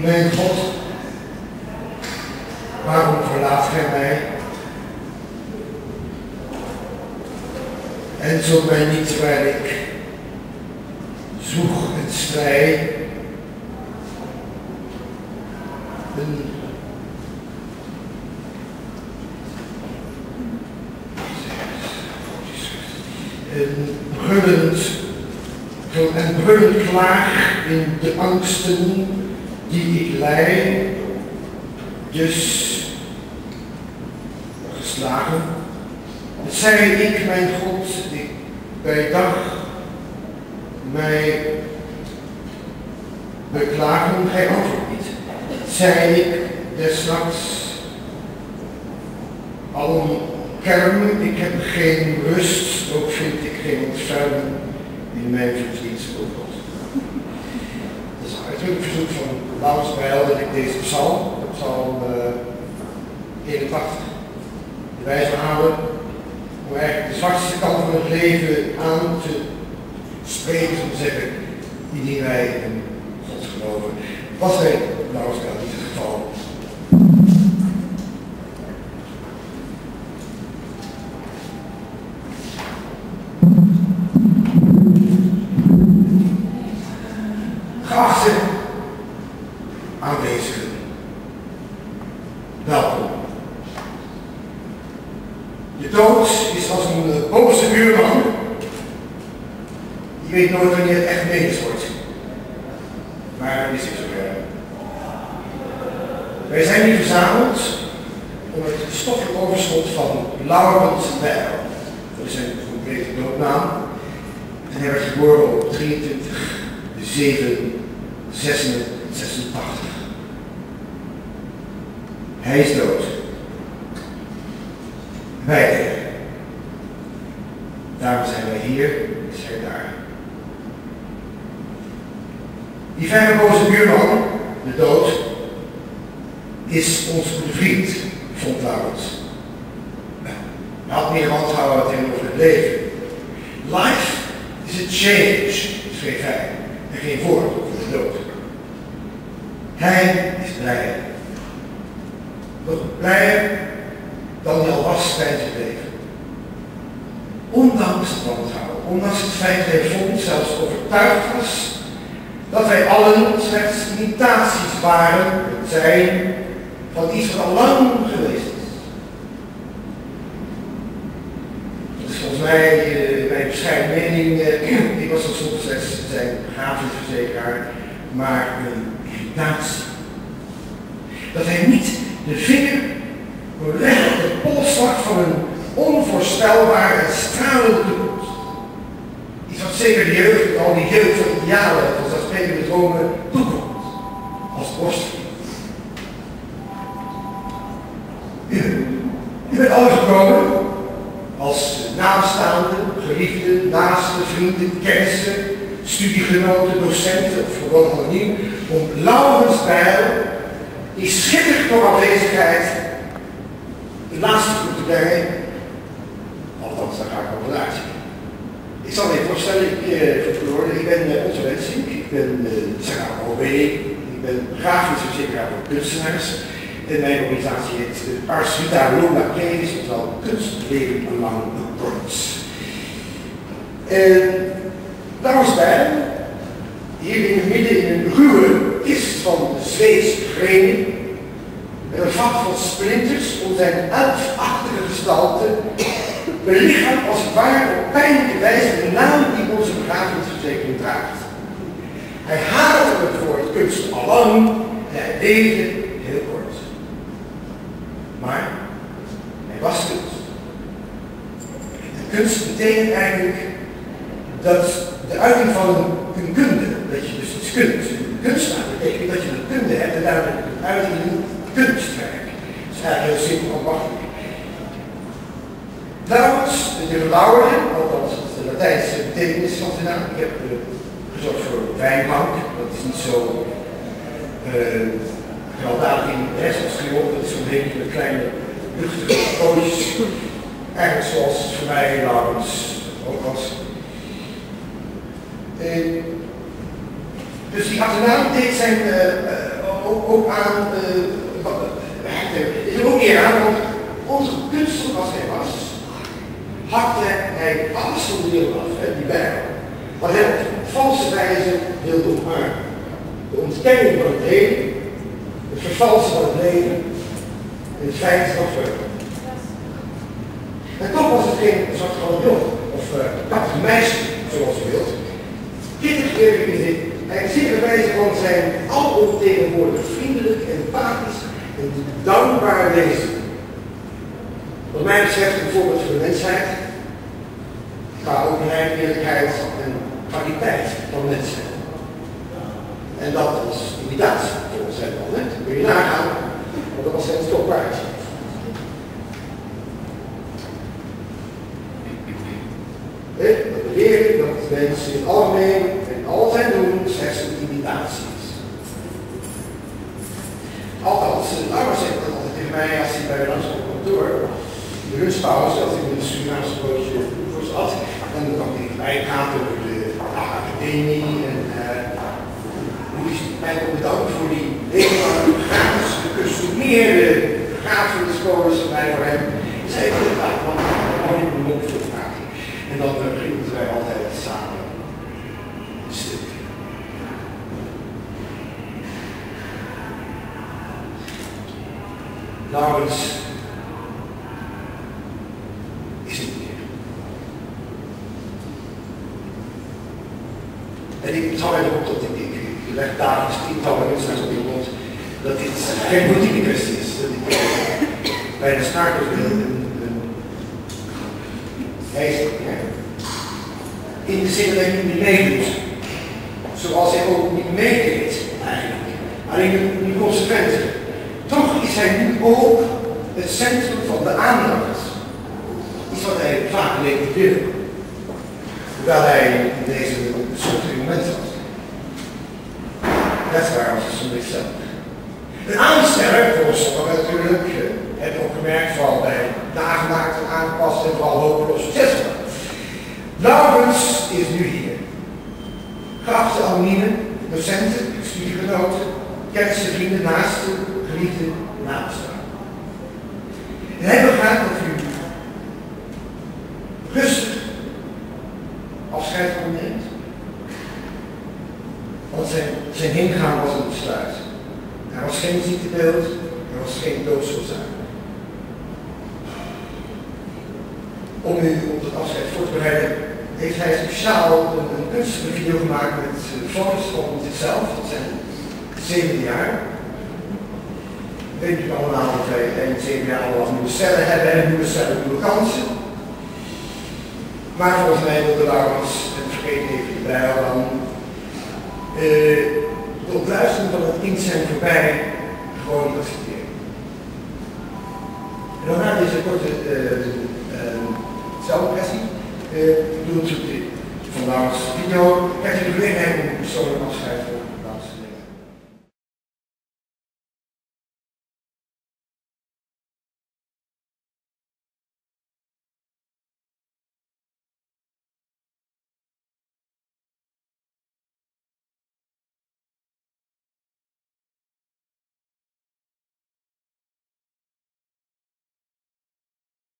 Mijn God, waarom verlaat gij mij? En zo mij niet waar ik zoeg het strijd. Een brullend klaag in de angsten die ik lei, dus geslagen. Het zei ik, mijn God, ik bij dag mij beklagen, gij antwoordt niet. Zei ik des nachts alom kermen, ik heb geen rust, ook vind ik geen ontferming in mijn verdriet, o God. Dat is een uitdrukkelijk verzoek van Laurens Bijl dat ik deze psalm 81, de wijze halen, om eigenlijk de zwartste kant van het leven aan te spreken, om te zeggen, indien wij in God geloven. Was bij Laurens Bijl niet het geval. Geachte aanwezigen, welkom. De dood is als een boze buurman, die weet nooit wanneer het echt medisch wordt. Maar is het zover. Wij zijn hier verzameld om het stoffelijk overschot van Laurens Bijl, dat is zijn complete doopnaam, en hij werd geboren op 23/7/86. Hij is dood. Wij tegen. Daarom zijn wij hier, is hij daar. Die verre boze buurman, de dood, is ons goede vriend, vond Laurens. Hij had meer wantrouwen tegenover het leven. Life is a change, schreef hij, en geen woord over de dood. Hij is blijer. Nog blijer dan hij al was tijdens het leven. Ondanks het wantrouwen, ondanks het feit dat hij volgens zelfs overtuigd was dat wij allen slechts imitaties waren, het zijn, van iets wat al lang geweest is. Dat is volgens mij mijn bescheiden mening. Ik was soms slechts zijn begrafenisverzekeraar, maar een irritatie. Dat hij niet de vinger recht op de pols lag van een onvoorstelbare en stralende toekomst. Iets wat zeker de jeugd, al die jeugd van idealen, als dat sprekende dromen, toekomt. Als borstvoeding. U bent alle gekomen als nabestaanden, geliefden, naasten, vrienden, kennissen, studiegenoten, docenten of gewoon anoniem, om Laurens Bijl, die schittert door afwezigheid, de laatste groep te brengen. Althans, daar ga ik over uit. Ik zal me even voorstellen, ik ben Otto Wensink, ik ben OB, ik ben begrafenisverzekeraar voor kunstenaars. En mijn organisatie heet Ars Vita Longa Previs, oftewel kunstleven lang Pronts. Laurens Bijl, hier in het midden in een ruwe kist van Zweedse grenen, met een vat van splinters om zijn elfachtige gestalte, belichaamt als het ware op pijnlijke wijze de naam die onze begrafenisverzekering draagt. Hij haatte het woord kunst allang en hij leefde heel kort. Maar hij was kunst. En kunst betekent eigenlijk dat de uiting van een kunde, dat je dus iets kunt. Kunstenaar betekent dat je een kunde hebt en daarmee een uiting in een kunstwerk. Dat is eigenlijk heel simpel en makkelijk. Laurens, de gelauwerde, althans de Latijnse betekenis van zijn naam. Ik heb gezorgd voor wijnbank, dat is niet zo gewelddadig in de rest als triomf, dat is zo'n beetje met kleine luchtige pootjes. Eigenlijk zoals het voor mij Laurens ook was. Dus die achternaam deed zijn ook aan, is er ook meer aan, want onze kunstelijk als hij was, hakte hij alles van de wereld af, die Bijbel. Wat hij op valse wijze wilde omarmen. De ontkenning van het heden, het vervalsen van het leven en het feit van vreugde. En toch was het geen zwart van jong of kattig meisje, zoals u wilt. Dit is hij zeker wijze van zijn alomtegenwoordig vriendelijk en empathisch en dankbaar wezen. Wat mij betreft een voorbeeld voor de mensheid, qua openheid, eerlijkheid en kwaliteit van mensen. En dat als imitatie volgens hem dan, dat kun je nagaan, want dat was zijn stokpaard. Dat beweren dat mensen in het algemeen en al zijn doen slechts een imitatie is. Althans, Laura zegt dat altijd tegen mij als hij bij de langs op kantoor, de lunchpauze, als ik in een Surinaamse broodje voor zat, en dan kwam hij bij gaat over de academie en hoe is het mij ook bedankt voor die gratis gecustomeerde begrafeniscodes van mij voor hem. Ik zei inderdaad, want ik hoor niet meer op voor de vraag. En dan gingen wij altijd samen een stuk. Laurens is niet meer. En ik zou erop dat ik leg dagelijks tientallen mensen op de grond dat dit geen politieke kwestie is. Dat ik bij de starters in de zin dat hij niet meedoet. Zoals hij ook niet meedeed eigenlijk. Alleen niet consequenter. Toch is hij nu ook het centrum van de aandacht. Iets wat hij vaak leek te willen. Hoewel hij in deze soort moment was. Dat is waar als het zo niet zelf. Een aansteller, volgens sommigen natuurlijk, heb ik ook gemerkt, vooral bij nagemaakt en aangepast en vooral hopeloos succesvol. Laurens is nu hier. Geachte anonieme, docenten, studiegenoten, kennissen, vrienden, naasten, geliefden, nabestaanden. En hij begrijpt dat u rustig afscheid van neemt. Want zijn heengaan was een besluit. Er was geen ziektebeeld, er was geen doodsoorzaak. Om u op het afscheid voor te bereiden, heeft hij speciaal een kunstige video gemaakt met foto's van zichzelf, dat zijn 7 jaar. Weet u allemaal dat wij in 7 jaar allemaal nieuwe cellen hebben en nieuwe cellen nieuwe kansen. Maar volgens mij wilde Laurens, en vergeet even de bijl dan, de ontluistering van het kind zijn voorbij gewoon niet accepteren. En dan na deze korte zelfpressie, ik doe het van Laurens video, krijgt u de gelegenheid om persoonlijk afscheid te